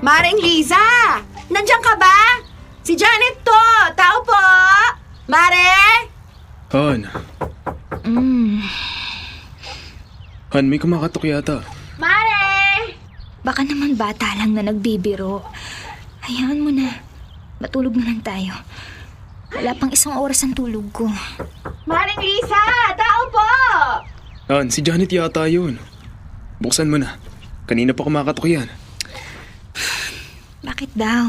Maring Liza! Nandiyan ka ba? Si Janet to! Tao po! Mare! Han. Han, may kumakatok yata. Mare! Baka naman bata lang na nagbibiro. Hayaan mo na. Matulog na lang tayo. Wala pang 1 oras ang tulog ko. Maring Liza! Tao po! Han, si Janet yata yun. Buksan mo na. Kanina pa kumakatok yan. Bakit daw?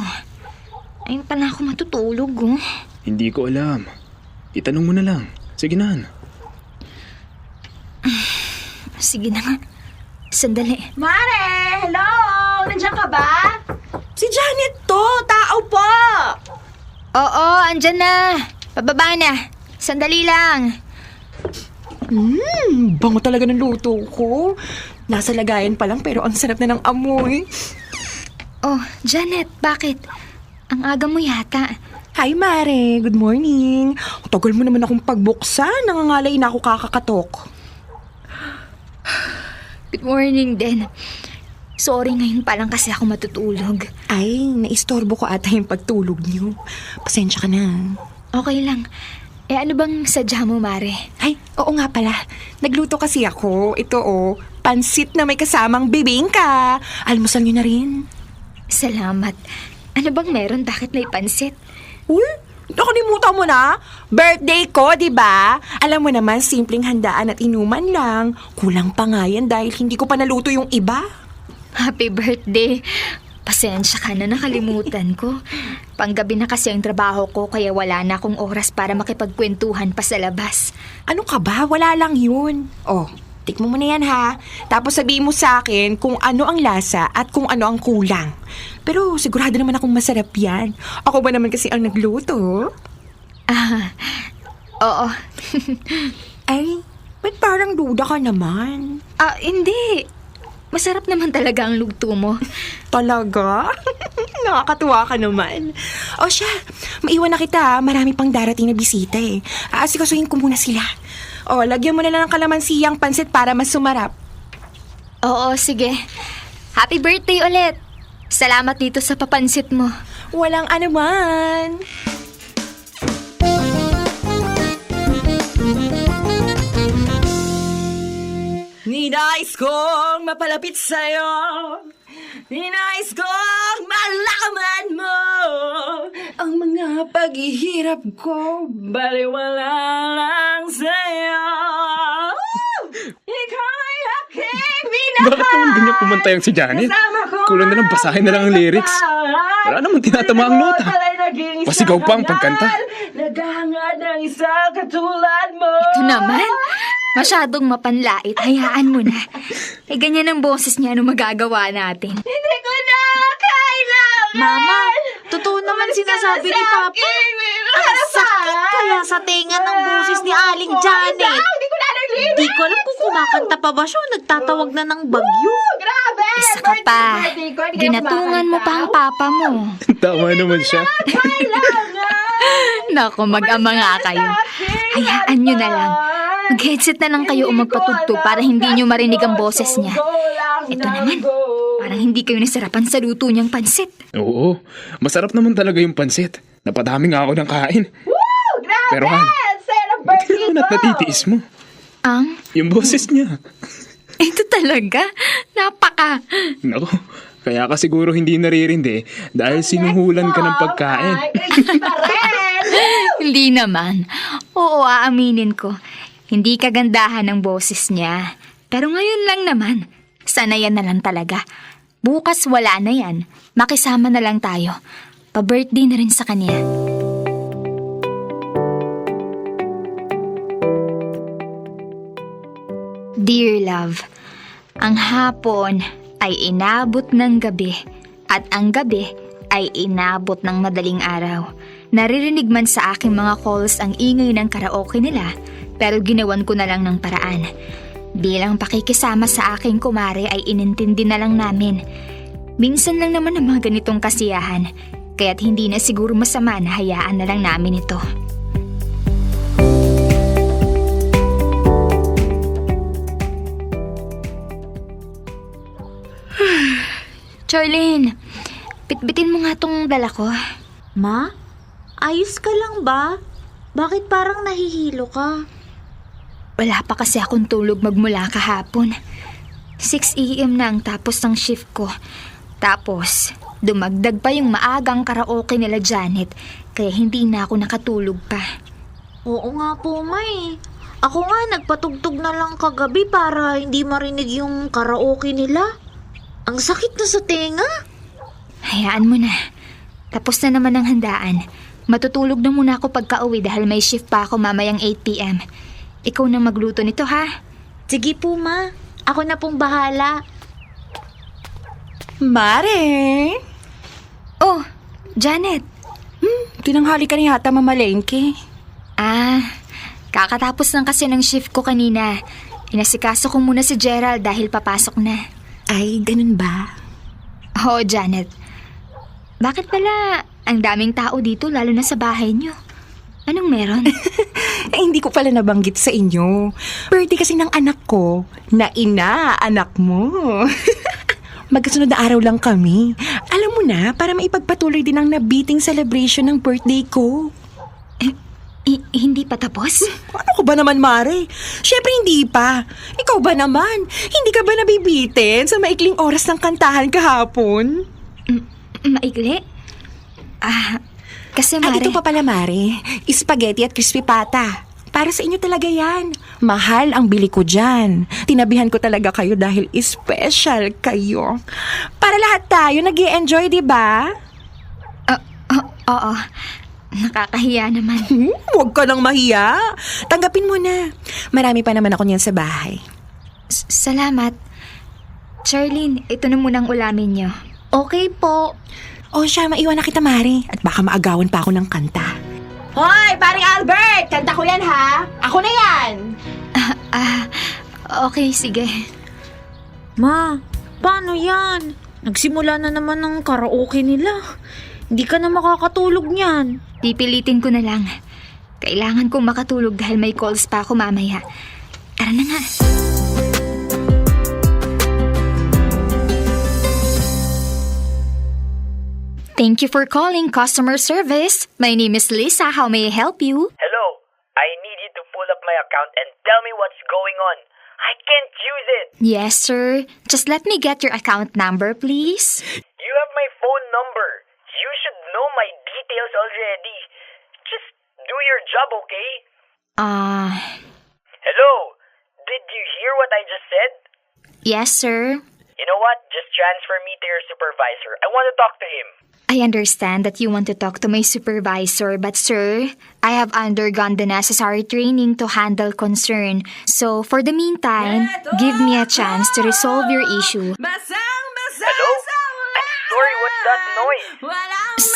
Ayun pa na ako matutulog, oh. Hindi ko alam. Itanong mo na lang. Sige na, Han. Sige na nga. Sandali. Mare! Hello! Nandiyan ka ba? Si Janet to! Tao po! Oo, andyan na. Pababa na. Sandali lang. Bango talaga ng luto ko. Nasa lagayan pa lang pero ang sarap na ng amoy. Oh, Janet, bakit? Ang aga mo yata. Hi, Mare. Good morning. Tagal mo naman akong pagbuksan. Nangangalay na ako kakakatok. Good morning din. Sorry, ngayon pa lang kasi ako matutulog. Ay, naistorbo ko ata yung pagtulog niyo. Pasensya ka na. Okay lang. Ano bang sadya mo, Mare? Ay, oo nga pala. Nagluto kasi ako. Ito pansit na may kasamang bibingka. Almusal niyo na rin. Salamat. Ano bang meron? Bakit may pansit? Uy, nakalimutan mo na. Birthday ko, di ba? Alam mo naman, simpleng handaan at inuman lang. Kulang pa nga yan dahil hindi ko pa naluto yung iba. Happy birthday. Pasensya ka na, nakalimutan ko. Panggabi na kasi ang trabaho ko kaya wala na akong oras para makipagkwentuhan pa sa labas. Ano ka ba? Wala lang yun. Oh, tikmo mo na yan ha. Tapos sabihin mo sa akin kung ano ang lasa at kung ano ang kulang. Pero sigurado naman akong masarap yan. Ako ba naman kasi ang nagluto? Oo. Ay, ba't parang duda ka naman? Hindi. Masarap naman talaga ang luto mo. Talaga? Nakakatuwa ka naman. O siya, maiwan na kita. Marami pang darating na bisita eh. Aasikasuhin ko muna sila. O, lagyan mo na lang ng kalamansiyang pansit para mas sumarap. Oo, sige. Happy birthday ulit. Salamat dito sa papansit mo. Walang anuman. Ninais kong mapalapit sa'yo. Ninais kong malaman mo ang mga paghihirap ko. Baliwala lang sa'yo. Ikaw ay aking minahal. Bakit naman ganyan kumanta yung si Janet? Kulang na lang basahin na lang ang lyrics. Wala naman tinatama ang nota. Pasigaw pa ang pagkanta. Naghahangad ng isa katulad mo. Ito naman. Masyadong mapanlait. Hayaan mo na. Ganyan ang boses niya. Ano magagawa natin? Hindi ko na kailangan. Mama, totoo naman sinasabi ni Papa. Ang sakit kaya sa tenga ng boses ni Aling Janet. Hindi ko na naglinis. Di ko alam kung kumakanta pa ba siya o nagtatawag na ng bagyo. Grabe. Isa ka pa. Ginatungan mo pa ang papa mo. Tama naman siya. Naku, mag-ama nga kayo. Hayaan nyo na lang. Mag-headset na lang kayo o magpatugtog para hindi nyo marinig ang boses niya. Ito naman, parang hindi kayo nasarapan sa luto niyang pansit. Oo, masarap naman talaga yung pansit. Napadami nga ako ng kain. Grabe. Pero Han, buti naman at natitiis mo. Ang? Yung boses niya. Ito talaga? Napaka. Naku, kaya ka siguro hindi naririndi dahil sinuhulan ka ng pagkain. Hindi naman. Oo, aaminin ko. Hindi kagandahan ang boses niya. Pero ngayon lang naman. Sanayan na lang talaga. Bukas wala na yan. Makisama na lang tayo. Pa-birthday na rin sa kanya. Dear love, ang hapon ay inabot ng gabi at ang gabi ay inabot ng madaling araw. Naririnig man sa aking mga calls ang ingay ng karaoke nila, pero ginawan ko na lang ng paraan. Bilang pakikisama sa aking kumare ay inintindi na lang namin. Minsan lang naman ang mga ganitong kasiyahan, kaya't hindi na siguro masama na hayaan na lang namin ito. Charlene, Bitbitin mo nga tong dala ko. Ma? Ayos ka lang ba? Bakit parang nahihilo ka? Wala pa kasi akong tulog magmula kahapon. 6 a.m. na ang tapos ng shift ko. Tapos, dumagdag pa yung maagang karaoke nila Janet, kaya hindi na ako nakatulog pa. Oo nga po, May. Ako nga nagpatugtog na lang kagabi para hindi marinig yung karaoke nila. Ang sakit na sa tenga. Hayaan mo na. Tapos na naman ang handaan. Matutulog na muna ako pagka-uwi dahil may shift pa ako mamayang 8 p.m. Ikaw na magluto nito, ha? Sige po, Ma. Ako na pong bahala. Mare! Oh, Janet. Tinanghali ka na yata mamalengke. Kakatapos lang kasi ng shift ko kanina. Inasikaso ko muna si Gerald dahil papasok na. Ay, ganun ba? Oo, Janet. Bakit pala ang daming tao dito lalo na sa bahay niyo? Anong meron? Hindi ko pala nabanggit sa inyo. Birthday kasi ng anak ko, na anak mo. Magkasunod na araw lang kami. Alam mo na, para maipagpatuloy din ang nabiting celebration ng birthday ko. Hindi pa tapos? Ano ka ba naman, Mare? Siyempre hindi pa. Ikaw ba naman? Hindi ka ba nabibitin sa maikling oras ng kantahan kahapon? Maigli? Kasi At Mare... ito pa pala, Mare. Spaghetti at crispy pata. Para sa inyo talaga yan. Mahal ang bili ko dyan. Tinabihan ko talaga kayo dahil special kayo. Para lahat tayo nag-i-enjoy, di ba? Oo. Nakakahiya naman. Huwag ka nang mahiya. Tanggapin mo na. Marami pa naman ako niyan sa bahay. Salamat. Charlene, ito na munang ulamin niyo. Okay po. O siya, maiwan na kita, Mare. At baka maagawan pa ako ng kanta. Hoy, paring Albert! Kanta ko yan, ha? Ako na yan! Okay, sige. Ma, paano yan? Nagsimula na naman ng karaoke nila. Hindi ka na makakatulog niyan. Pipilitin ko na lang. Kailangan kong makatulog dahil may calls pa ako mamaya. Tara na nga. Thank you for calling customer service. My name is Lisa. How may I help you? Hello, I need you to pull up my account and tell me what's going on. I can't use it. Yes, sir. Just let me get your account number, please. You have my phone number. You should know my details already. Just do your job, okay? Hello, did you hear what I just said? Yes, sir. You know what? Just transfer me to your supervisor. I want to talk to him. I understand that you want to talk to my supervisor, but sir, I have undergone the necessary training to handle concern. So, for the meantime, give me a chance to resolve your issue. Hello? I'm sorry, what's that noise?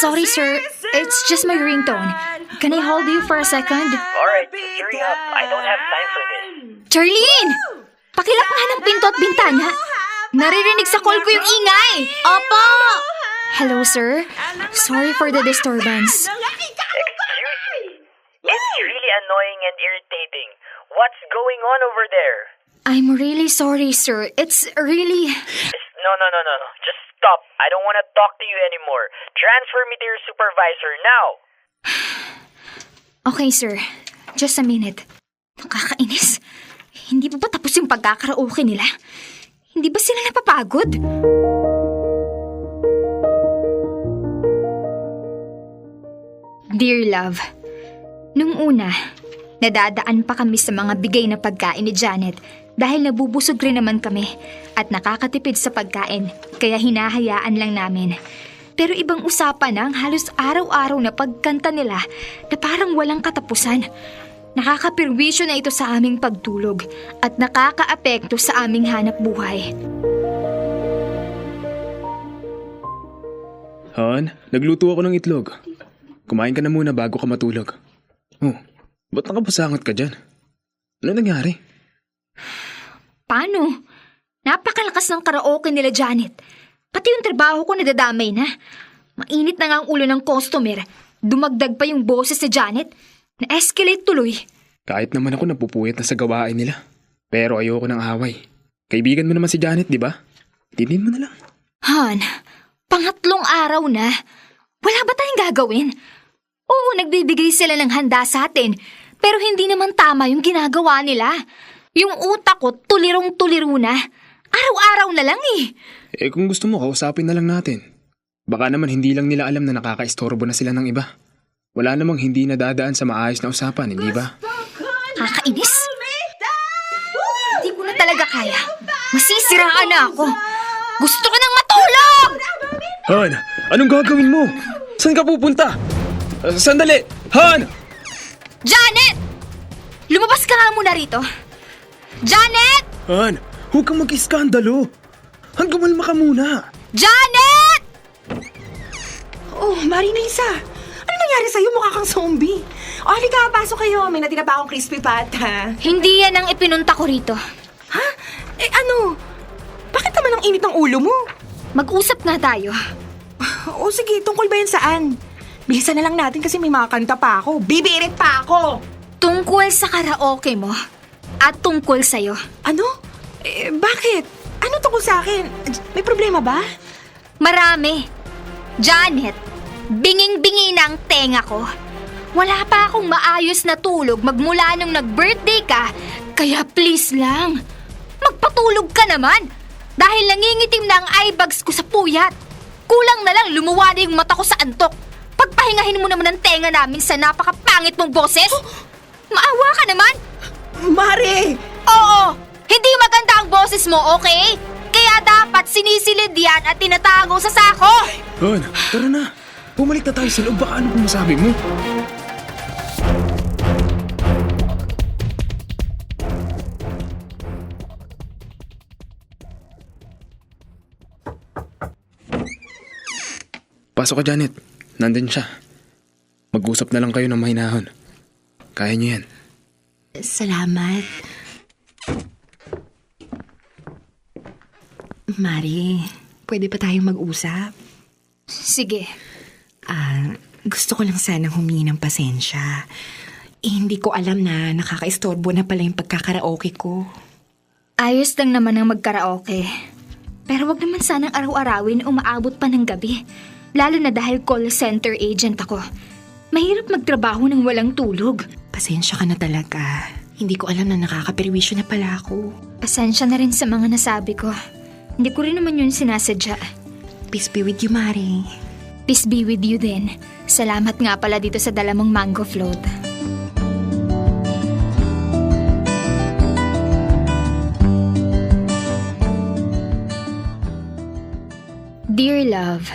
Sorry, sir. It's just my ringtone. Can I hold you for a second? Alright, just hurry up. I don't have time for this. Charlene! Pakilak nga ng pinto at bintana. Naririnig sa call ko yung ingay. Opo! Hello, sir. Sorry for the disturbance. Excuse me. It's really annoying and irritating. What's going on over there? I'm really sorry, sir. It's really... No. Just stop. I don't want to talk to you anymore. Transfer me to your supervisor now. Okay, sir. Just a minute. Nakakainis. Hindi pa ba tapos yung pagkakaraoke nila? Hindi ba sila napapagod? Dear love, nung una, nadadaan pa kami sa mga bigay na pagkain ni Janet dahil nabubusog rin naman kami at nakakatipid sa pagkain kaya hinahayaan lang namin. Pero ibang usapan na ang halos araw-araw na pagkanta nila na parang walang katapusan. Nakakapirwisyo na ito sa aming pagtulog at nakakaapekto sa aming hanap buhay. Han, nagluto ako ng itlog. Kumain ka na muna bago ka matulog. Oh, ba't nakapasangat ka dyan? Ano nangyari? Paano? Napakalakas ng karaoke nila Janet. Pati yung trabaho ko nadadamay na. Mainit na nga ang ulo ng customer. Dumagdag pa yung boses ni Janet. Na-escalate tuloy. Kahit naman ako napupuwet na sa gawain nila. Pero ayoko ng away. Kaibigan mo naman si Janet, di ba? Tinin mo na lang. Han, Pangatlong araw na. Wala ba tayong gagawin? Oo, nagbibigay sila ng handa sa atin, pero hindi naman tama yung ginagawa nila. Yung utak ko, tulirong-tuliro na. Araw-araw na lang eh. Eh kung gusto mo, kausapin na lang natin. Baka naman hindi lang nila alam na nakakaistorbo na sila ng iba. Wala namang hindi nadadaan sa maayos na usapan, hindi ba? Kakainis. Hindi ko na talaga kaya. Masisiraan na ako. Gusto ko nang matulog! Han, anong gagawin mo? Saan ka pupunta? Sandali! Han! Janet! Lumabas ka nga muna rito. Janet! Han, huwag kang mag-iskandalo. Han, kumalma ka muna. Janet! Oh, Marinisa! Ano nangyari sa'yo? Mukha kang zombie. O, halika, pasok kayo. May natira pa akong crispy pata. Hindi yan ang ipinunta ko rito. Ha? Eh ano? Bakit naman ang init ng ulo mo? Mag-usap nga tayo. O sige, tungkol ba yan saan? Bilisan na lang natin kasi may mga kanta pa ako. Bibirit pa ako! Tungkol sa karaoke mo at tungkol sa'yo. Ano? Eh, bakit? Ano tungkol sa akin? May problema ba? Marami. Janet, binging-bingi na ang tenga ko. Wala pa akong maayos na tulog magmula nung nag-birthday ka, kaya please lang, magpatulog ka naman. Dahil nangingitim na ang eye bags ko sa puyat. Kulang na lang lumuwa na yung mata ko sa antok. Pagpahingahin mo naman ang tenga namin sa napakapangit mong boses. Maawa ka naman. Mare! Oo, hindi maganda ang boses mo, okay? Kaya dapat sinisilid yan at tinatago sa sako. Han, tara na. Bumalik na tayo sa loob. Baka ano kung masabi mo? Pasok ka, Janet. Nandun siya. Mag-usap na lang kayo ng mahinahon. Kaya niyo yan. Salamat. Mari, pwede pa tayong mag-usap? Sige. Gusto ko lang sanang humingi ng pasensya. Hindi ko alam na nakakaistorbo na pala yung pagkakaraoke ko. Ayos lang naman ang magkaraoke. Pero wag naman sanang araw-arawin umaabot pa ng gabi. Lalo na dahil call center agent ako. Mahirap magtrabaho ng walang tulog. Pasensya ka na talaga. Hindi ko alam na nakakaperwisyo na pala ako. Pasensya na rin sa mga nasabi ko. Hindi ko rin naman yun sinasadya. Peace be with you, Mari. Peace be with you din. Salamat nga pala dito sa dala mong mango float. Dear love,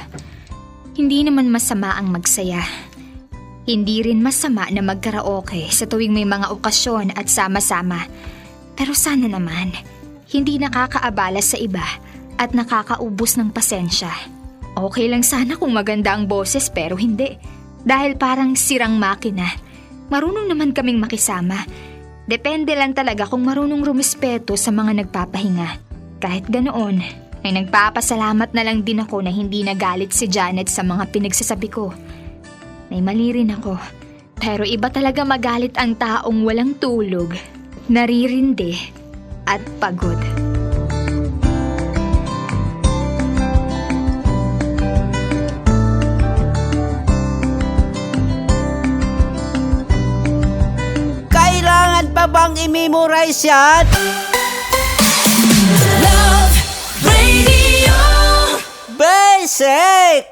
hindi naman masama ang magsaya. Hindi rin masama na magkaraoke sa tuwing may mga okasyon at sama-sama. Pero sana naman, hindi nakakaabala sa iba at nakakaubos ng pasensya. Okay lang sana kung maganda ang boses pero hindi. Dahil parang sirang makina. Marunong naman kaming makisama. Depende lang talaga kung marunong rumispeto sa mga nagpapahinga. Kahit ganoon, ay nagpapasalamat na lang din ako na hindi nagalit si Janet sa mga pinagsasabi ko. May mali rin ako. Pero iba talaga magalit ang taong walang tulog, naririndi at pagod. Kailangan pa bang i-memorize yan? Love Radio. Basic!